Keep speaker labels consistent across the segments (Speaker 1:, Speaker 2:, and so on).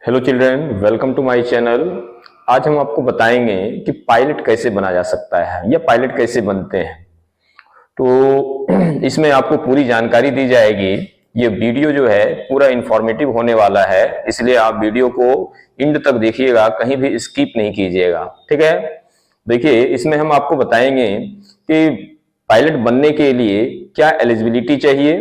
Speaker 1: Hello children, welcome to my channel. आज हम आपको बताएंगे कि पायलट कैसे बना जा सकता है या पायलट कैसे बनते हैं। तो इसमें आपको पूरी जानकारी दी जाएगी। ये वीडियो जो है पूरा इंफॉर्मेटिव होने वाला है, इसलिए आप वीडियो को एंड तक देखिएगा, कहीं भी स्किप नहीं कीजिएगा। ठीक है, देखिए इसमें हम आपको बताएंगे कि पायलट बनने के लिए क्या एलिजिबिलिटी चाहिए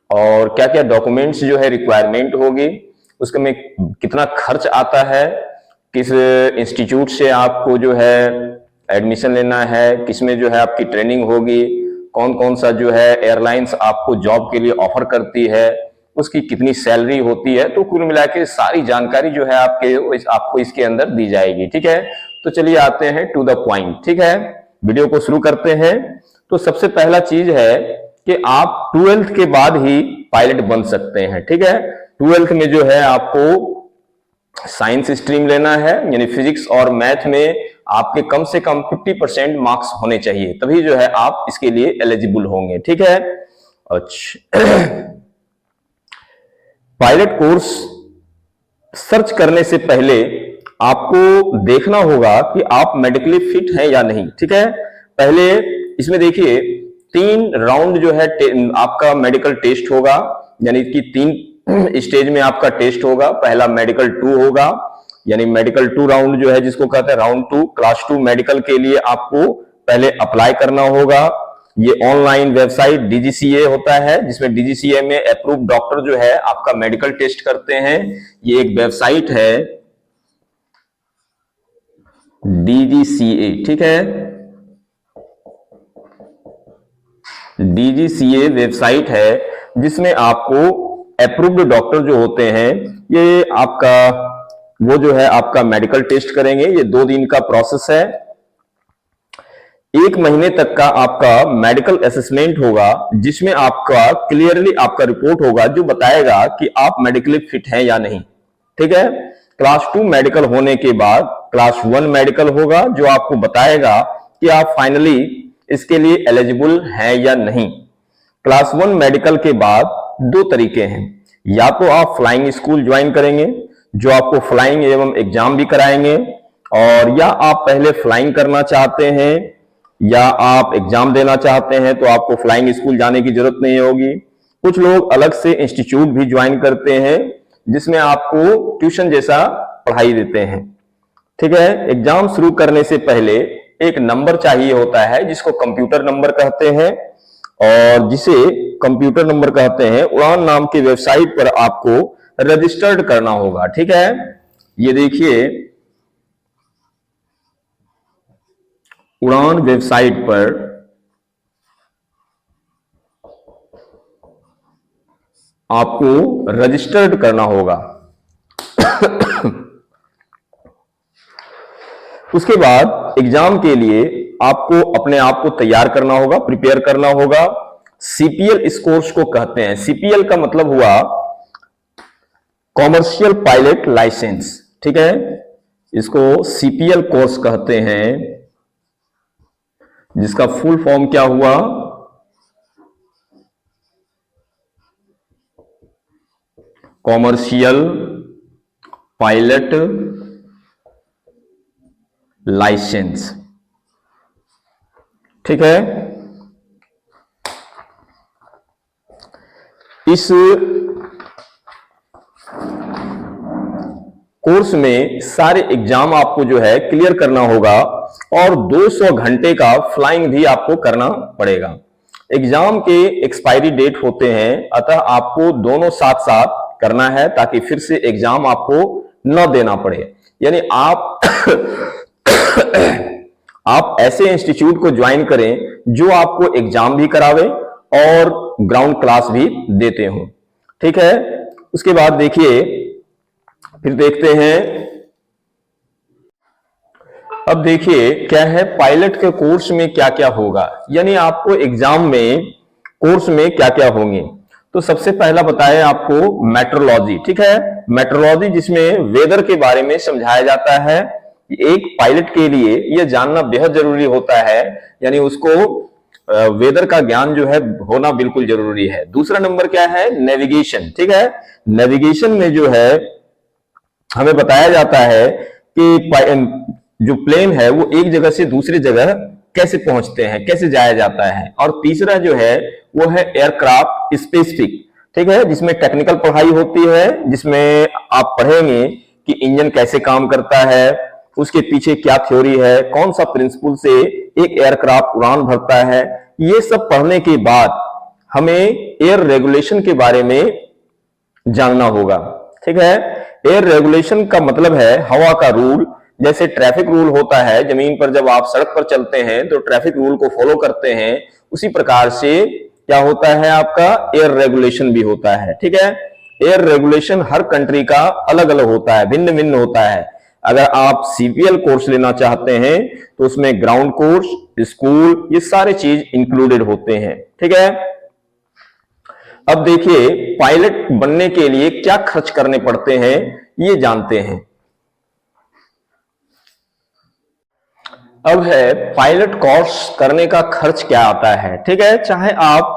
Speaker 1: और क्या क्या डॉक्यूमेंट्स जो है रिक्वायरमेंट होगी, उसके में कितना खर्च आता है, किस इंस्टीट्यूट से आपको जो है एडमिशन लेना है, किसमें जो है आपकी ट्रेनिंग होगी, कौन कौन सा जो है एयरलाइंस आपको जॉब के लिए ऑफर करती है, उसकी कितनी सैलरी होती है। तो कुल मिला के सारी जानकारी जो है आपको इसके अंदर दी जाएगी। ठीक है, तो चलिए आते हैं टू द पॉइंट। ठीक है, वीडियो को शुरू करते हैं। तो सबसे पहला चीज है कि आप 12th के बाद ही पायलट बन सकते हैं। ठीक है, 12th में जो है आपको साइंस स्ट्रीम लेना है, यानी फिजिक्स और मैथ में आपके कम से कम 50% मार्क्स होने चाहिए, तभी जो है आप इसके लिए एलिजिबल होंगे। ठीक है, अच्छा पायलट कोर्स सर्च करने से पहले आपको देखना होगा कि आप मेडिकली फिट हैं या नहीं। ठीक है, पहले इसमें देखिए 3 राउंड जो है आपका मेडिकल टेस्ट होगा, यानी कि 3 स्टेज में आपका टेस्ट होगा। पहला मेडिकल 2 होगा, यानी मेडिकल 2 राउंड जो है जिसको कहते हैं राउंड 2। क्लास 2 मेडिकल के लिए आपको पहले अप्लाई करना होगा। ये ऑनलाइन वेबसाइट डीजीसीए होता है, जिसमें डीजीसीए में अप्रूव डॉक्टर जो है आपका मेडिकल टेस्ट करते हैं। ये एक वेबसाइट है डीजीसीए। ठीक है, डीजीसीए वेबसाइट है जिसमें आपको अप्रूव्ड डॉक्टर जो होते हैं ये आपका वो जो है आपका मेडिकल टेस्ट करेंगे। ये 2 दिन का प्रोसेस है। 1 महीने तक का आपका मेडिकल असेसमेंट होगा, जिसमें आपका क्लियरली आपका रिपोर्ट होगा जो बताएगा कि आप मेडिकली फिट हैं या नहीं। ठीक है, क्लास 2 मेडिकल होने के बाद क्लास 1 मेडिकल होगा जो आपको बताएगा कि आप फाइनली इसके लिए एलिजिबल हैं या नहीं। क्लास 1 मेडिकल के बाद 2 तरीके हैं, या तो आप फ्लाइंग स्कूल ज्वाइन करेंगे जो आपको फ्लाइंग एवं एग्जाम भी कराएंगे, और या आप पहले फ्लाइंग करना चाहते हैं या आप एग्जाम देना चाहते हैं तो आपको फ्लाइंग स्कूल जाने की जरूरत नहीं होगी। कुछ लोग अलग से इंस्टीट्यूट भी ज्वाइन करते हैं जिसमें आपको ट्यूशन जैसा पढ़ाई देते हैं। ठीक है, एग्जाम शुरू करने से पहले एक नंबर चाहिए होता है जिसको कंप्यूटर नंबर कहते हैं, और जिसे कंप्यूटर नंबर कहते हैं उड़ान नाम की वेबसाइट पर आपको रजिस्टर्ड करना होगा। ठीक है, ये देखिए उड़ान वेबसाइट पर आपको रजिस्टर्ड करना होगा। उसके बाद एग्जाम के लिए आपको अपने आप को तैयार करना होगा, प्रिपेयर करना होगा। सीपीएल इस कोर्स को कहते हैं। सीपीएल का मतलब हुआ कॉमर्शियल पायलट लाइसेंस। ठीक है, इसको सीपीएल कोर्स कहते हैं, जिसका फुल फॉर्म क्या हुआ, कॉमर्शियल पायलट लाइसेंस। ठीक है, इस कोर्स में सारे एग्जाम आपको जो है क्लियर करना होगा, और 200 घंटे का फ्लाइंग भी आपको करना पड़ेगा। एग्जाम के एक्सपायरी डेट होते हैं, अतः आपको दोनों साथ साथ करना है ताकि फिर से एग्जाम आपको न देना पड़े। यानी आप आप ऐसे इंस्टीट्यूट को ज्वाइन करें जो आपको एग्जाम भी करावे और ग्राउंड क्लास भी देते हो। ठीक है, उसके बाद देखिए फिर देखते हैं। अब देखिए क्या है पायलट के कोर्स में क्या क्या होगा, यानी आपको एग्जाम में कोर्स में क्या क्या होंगे। तो सबसे पहला बताएं आपको मेट्रोलॉजी। ठीक है, मेट्रोलॉजी जिसमें वेदर के बारे में समझाया जाता है। एक पायलट के लिए यह जानना बेहद जरूरी होता है, यानी उसको वेदर का ज्ञान जो है होना बिल्कुल जरूरी है। दूसरा नंबर क्या है, नेविगेशन। ठीक है, नेविगेशन में जो है हमें बताया जाता है कि जो प्लेन है वो एक जगह से दूसरी जगह कैसे पहुंचते हैं, कैसे जाया जाता है। और तीसरा जो है वो है एयरक्राफ्ट स्पेसिफिक, ठीक है, जिसमें टेक्निकल पढ़ाई होती है, जिसमें आप पढ़ेंगे कि इंजन कैसे काम करता है, उसके पीछे क्या थ्योरी है, कौन सा प्रिंसिपल से एक एयरक्राफ्ट उड़ान भरता है। ये सब पढ़ने के बाद हमें एयर रेगुलेशन के बारे में जानना होगा, ठीक है। एयर रेगुलेशन का मतलब है हवा का रूल। जैसे ट्रैफिक रूल होता है, जमीन पर जब आप सड़क पर चलते हैं तो ट्रैफिक रूल को फॉलो करते हैं, उसी प्रकार से क्या होता है आपका एयर रेगुलेशन भी होता है, ठीक है। एयर रेगुलेशन हर कंट्री का अलग अलग होता है, भिन्न भिन्न होता है। अगर आप सीपीएल कोर्स लेना चाहते हैं तो उसमें ग्राउंड कोर्स, स्कूल, ये सारे चीज इंक्लूडेड होते हैं, ठीक है। अब देखिए पायलट बनने के लिए क्या खर्च करने पड़ते हैं ये जानते हैं। अब है पायलट कोर्स करने का खर्च क्या आता है, ठीक है। चाहे आप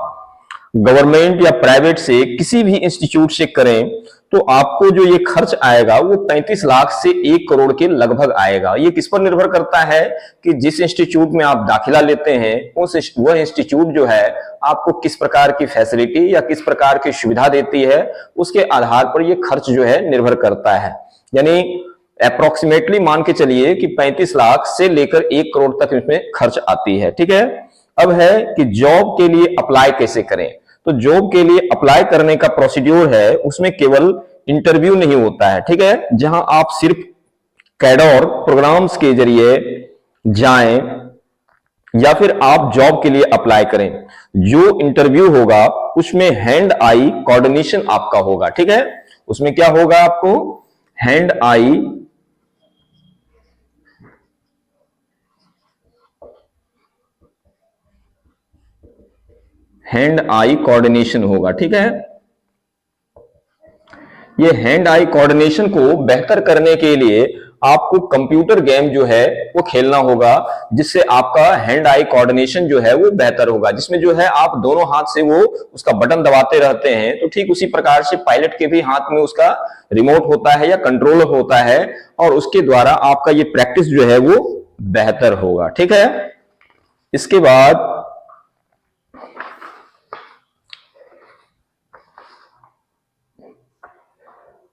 Speaker 1: गवर्नमेंट या प्राइवेट से किसी भी इंस्टीट्यूट से करें तो आपको जो ये खर्च आएगा वो 35 लाख से 1 करोड़ के लगभग आएगा। ये किस पर निर्भर करता है कि जिस इंस्टीट्यूट में आप दाखिला लेते हैं वह इंस्टीट्यूट जो है आपको किस प्रकार की फैसिलिटी या किस प्रकार की सुविधा देती है, उसके आधार पर यह खर्च जो है निर्भर करता है। यानी अप्रोक्सीमेटली मान के चलिए कि 35 लाख से लेकर 1 करोड़ तक इसमें खर्च आती है, ठीक है। अब है कि जॉब के लिए अप्लाई कैसे करें। तो जॉब के लिए अप्लाई करने का प्रोसीड्यूर है, उसमें केवल इंटरव्यू नहीं होता है, ठीक है, जहां आप सिर्फ कैडर प्रोग्राम्स के जरिए जाएं या फिर आप जॉब के लिए अप्लाई करें। जो इंटरव्यू होगा उसमें हैंड आई कोऑर्डिनेशन आपका होगा, ठीक है। उसमें क्या होगा, आपको हैंड आई कोऑर्डिनेशन होगा, ठीक है। ये हैंड आई कोऑर्डिनेशन को बेहतर करने के लिए आपको कंप्यूटर गेम जो है वो खेलना होगा, जिससे आपका हैंड आई कोऑर्डिनेशन जो है वो बेहतर होगा, जिसमें जो है आप दोनों हाथ से वो उसका बटन दबाते रहते हैं। तो ठीक उसी प्रकार से पायलट के भी हाथ में उसका रिमोट होता है या कंट्रोलर होता है, और उसके द्वारा आपका ये प्रैक्टिस जो है वो बेहतर होगा, ठीक है। इसके बाद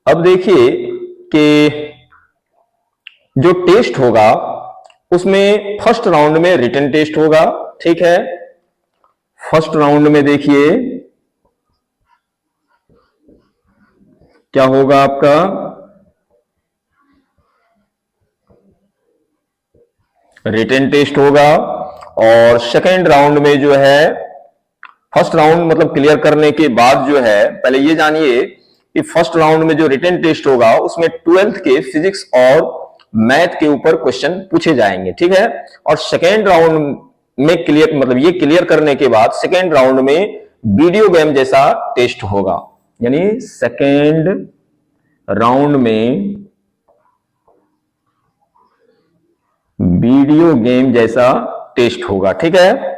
Speaker 1: अब देखिए कि जो टेस्ट होगा उसमें फर्स्ट राउंड में रिटन टेस्ट होगा, ठीक है। फर्स्ट राउंड में देखिए क्या होगा, आपका रिटन टेस्ट होगा। और सेकेंड राउंड में जो है, फर्स्ट राउंड मतलब क्लियर करने के बाद जो है, पहले ये जानिए कि फर्स्ट राउंड में जो रिटन टेस्ट होगा उसमें 12th के फिजिक्स और मैथ के ऊपर क्वेश्चन पूछे जाएंगे, ठीक है। और सेकेंड राउंड में क्लियर मतलब ये क्लियर करने के बाद सेकेंड राउंड में वीडियो गेम जैसा टेस्ट होगा, यानी सेकेंड राउंड में वीडियो गेम जैसा टेस्ट होगा, ठीक है।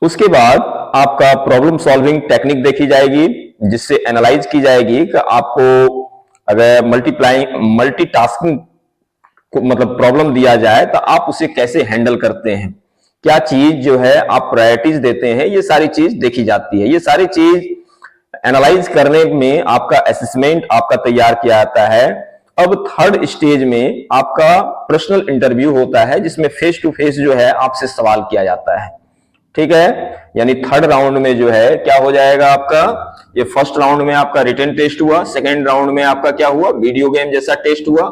Speaker 1: उसके बाद आपका प्रॉब्लम सॉल्विंग टेक्निक देखी जाएगी, जिससे एनालाइज की जाएगी कि आपको अगर मल्टीटास्किंग मतलब प्रॉब्लम दिया जाए तो आप उसे कैसे हैंडल करते हैं, क्या चीज जो है आप प्रायोरिटीज देते हैं, ये सारी चीज देखी जाती है। ये सारी चीज एनालाइज करने में आपका असेसमेंट आपका तैयार किया जाता है। अब थर्ड स्टेज में आपका पर्सनल इंटरव्यू होता है, जिसमें फेस टू फेस जो है आपसे सवाल किया जाता है, ठीक है। यानी थर्ड राउंड में जो है क्या हो जाएगा आपका, ये फर्स्ट राउंड में आपका रिटन टेस्ट हुआ, सेकेंड राउंड में आपका क्या हुआ, वीडियो गेम जैसा टेस्ट हुआ,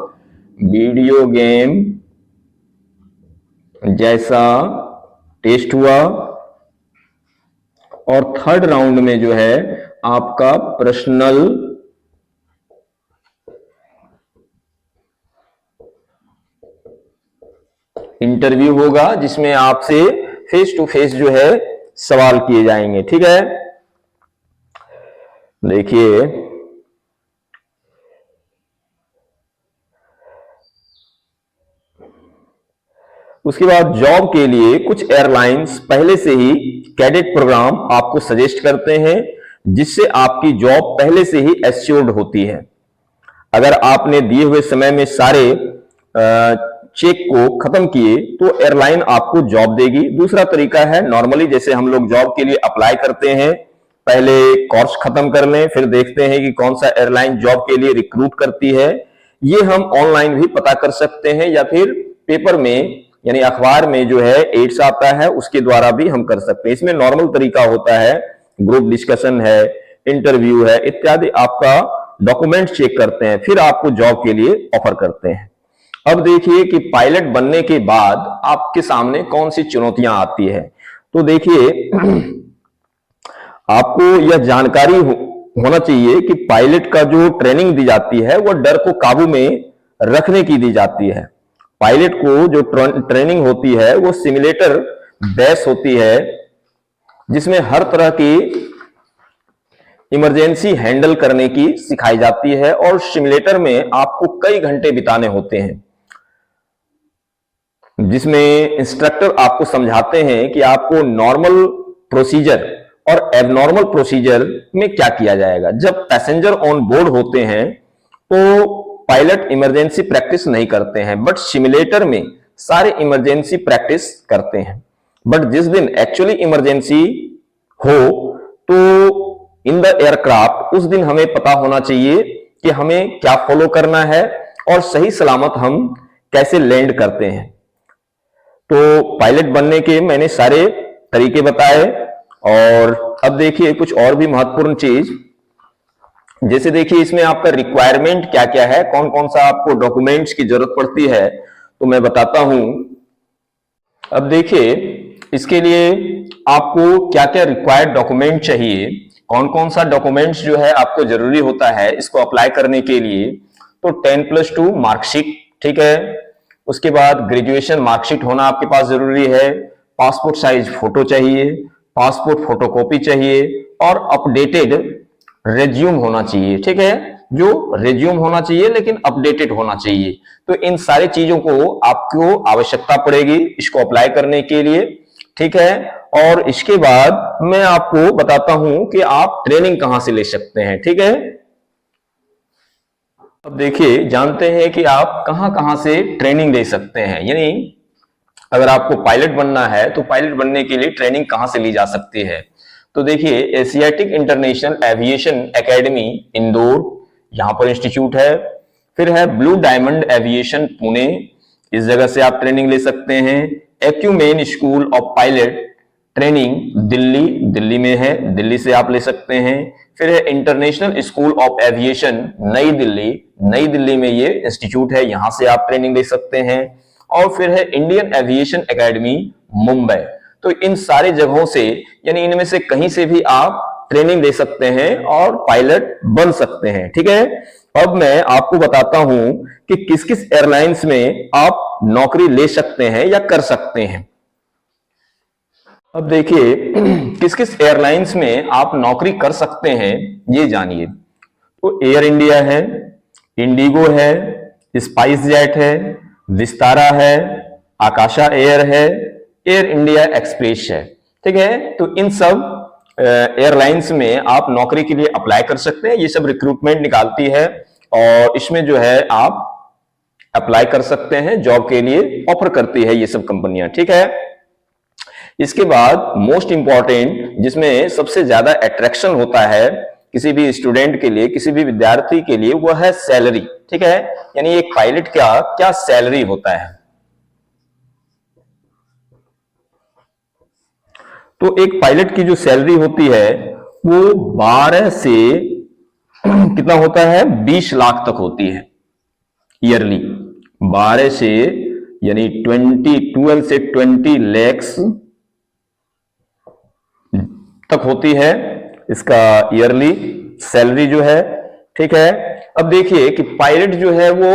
Speaker 1: वीडियो गेम जैसा टेस्ट हुआ। और थर्ड राउंड में जो है आपका पर्सनल इंटरव्यू होगा, जिसमें आपसे फेस टू फेस जो है सवाल किए जाएंगे, ठीक है। देखिए उसके बाद जॉब के लिए कुछ एयरलाइंस पहले से ही कैडेट प्रोग्राम आपको सजेस्ट करते हैं। जिससे आपकी जॉब पहले से ही एश्योर्ड होती है। अगर आपने दिए हुए समय में सारे चेक को खत्म किए तो एयरलाइन आपको जॉब देगी। दूसरा तरीका है, नॉर्मली जैसे हम लोग जॉब के लिए अप्लाई करते हैं, पहले कोर्स खत्म कर लें, फिर देखते हैं कि कौन सा एयरलाइन जॉब के लिए रिक्रूट करती है। ये हम ऑनलाइन भी पता कर सकते हैं या फिर पेपर में यानी अखबार में जो है एड्स आता है उसके द्वारा भी हम कर सकते हैं। इसमें नॉर्मल तरीका होता है, ग्रुप डिस्कशन है, इंटरव्यू है इत्यादि, आपका डॉक्यूमेंट चेक करते हैं, फिर आपको जॉब के लिए ऑफर करते हैं। अब देखिए कि पायलट बनने के बाद आपके सामने कौन सी चुनौतियां आती है। तो देखिए आपको यह जानकारी होना चाहिए कि पायलट का जो ट्रेनिंग दी जाती है वह डर को काबू में रखने की दी जाती है। पायलट को जो ट्रेनिंग होती है वो सिमुलेटर बेस होती है, जिसमें हर तरह की इमरजेंसी हैंडल करने की सिखाई जाती है और सिमुलेटर में आपको कई घंटे बिताने होते हैं, जिसमें इंस्ट्रक्टर आपको समझाते हैं कि आपको नॉर्मल प्रोसीजर और एबनॉर्मल प्रोसीजर में क्या किया जाएगा। जब पैसेंजर ऑन बोर्ड होते हैं तो पायलट इमरजेंसी प्रैक्टिस नहीं करते हैं, बट सिमुलेटर में सारे इमरजेंसी प्रैक्टिस करते हैं। बट जिस दिन एक्चुअली इमरजेंसी हो तो इन द एयरक्राफ्ट उस दिन हमें पता होना चाहिए कि हमें क्या फॉलो करना है और सही सलामत हम कैसे लैंड करते हैं। तो पायलट बनने के मैंने सारे तरीके बताए। और अब देखिए कुछ और भी महत्वपूर्ण चीज, जैसे देखिए इसमें आपका रिक्वायरमेंट क्या क्या है, कौन कौन सा आपको डॉक्यूमेंट्स की जरूरत पड़ती है, तो मैं बताता हूं। अब देखिए इसके लिए आपको क्या क्या रिक्वायर्ड डॉक्यूमेंट चाहिए, कौन कौन सा डॉक्यूमेंट्स जो है आपको जरूरी होता है इसको अप्लाई करने के लिए। तो 10+2 मार्कशीट, ठीक है। उसके बाद ग्रेजुएशन मार्कशीट होना आपके पास जरूरी है। पासपोर्ट साइज फोटो चाहिए, पासपोर्ट फोटोकॉपी चाहिए और अपडेटेड रेज्यूम होना चाहिए, ठीक है। जो रेज्यूम होना चाहिए लेकिन अपडेटेड होना चाहिए। तो इन सारी चीजों को आपको आवश्यकता पड़ेगी इसको अप्लाई करने के लिए, ठीक है। और इसके बाद मैं आपको बताता हूं कि आप ट्रेनिंग कहां से ले सकते हैं, ठीक है। अब देखिए जानते हैं कि आप कहां कहां से ट्रेनिंग ले सकते हैं, यानी अगर आपको पायलट बनना है तो पायलट बनने के लिए ट्रेनिंग कहां से ली जा सकती है। तो देखिए Asiatic international aviation academy Indore, यहां पर इंस्टीट्यूट है। फिर है ब्लू डायमंड एविएशन पुणे, इस जगह से आप ट्रेनिंग ले सकते हैं। Acumen school of pilot training Delhi, Delhi में है, दिल्ली से आप ले सकते हैं। फिर है इंटरनेशनल स्कूल ऑफ एविएशन नई दिल्ली, नई दिल्ली में ये इंस्टीट्यूट है, यहां से आप ट्रेनिंग ले सकते हैं। और फिर है इंडियन एविएशन एकेडमी मुंबई। तो इन सारे जगहों से यानी इनमें से कहीं से भी आप ट्रेनिंग ले सकते हैं और पायलट बन सकते हैं, ठीक है। अब मैं आपको बताता हूं कि किस किस एयरलाइंस में आप नौकरी ले सकते हैं या कर सकते हैं। अब देखिए किस किस एयरलाइंस में आप नौकरी कर सकते हैं ये जानिए। तो एयर इंडिया है, इंडिगो है, स्पाइस जेट है, विस्तारा है, आकाशा एयर है, एयर इंडिया एक्सप्रेस है, ठीक है। तो इन सब एयरलाइंस में आप नौकरी के लिए अप्लाई कर सकते हैं। ये सब रिक्रूटमेंट निकालती है और इसमें जो है आप अप्लाई कर सकते हैं, जॉब के लिए ऑफर करती है ये सब कंपनियां, ठीक है। इसके बाद मोस्ट इंपॉर्टेंट जिसमें सबसे ज्यादा अट्रैक्शन होता है किसी भी स्टूडेंट के लिए, किसी भी विद्यार्थी के लिए, वो है सैलरी, ठीक है। यानी एक पायलट का क्या सैलरी होता है। तो एक पायलट की जो सैलरी होती है वो 12 से कितना होता है 20 लाख तक होती है ईयरली। 12 से यानी 12 से 20 लैक्स तक होती है इसका ईयरली सैलरी जो है, ठीक है। अब देखिए कि पायलट जो है वो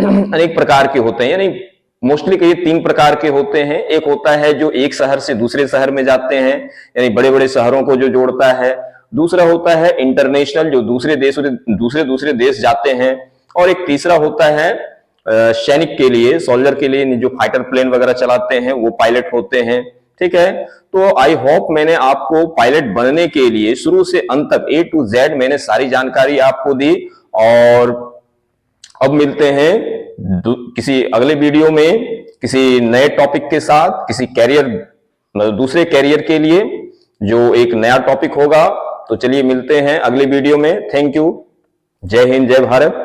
Speaker 1: अनेक प्रकार के होते हैं, यानी मोस्टली कई 3 प्रकार के होते हैं। एक होता है जो एक शहर से दूसरे शहर में जाते हैं, यानी बड़े बड़े शहरों को जो जोड़ता है। दूसरा होता है इंटरनेशनल, जो दूसरे देश जाते हैं। और एक तीसरा होता है सैनिक के लिए, सोल्जर के लिए, जो फाइटर प्लेन वगैरह चलाते हैं वो पायलट होते हैं, ठीक है। तो आई होप मैंने आपको पायलट बनने के लिए शुरू से अंत तक A to Z मैंने सारी जानकारी आपको दी। और अब मिलते हैं किसी अगले वीडियो में किसी नए टॉपिक के साथ, किसी कैरियर मतलब दूसरे कैरियर के लिए जो एक नया टॉपिक होगा। तो चलिए मिलते हैं अगले वीडियो में। Thank you. जय हिंद, जय भारत।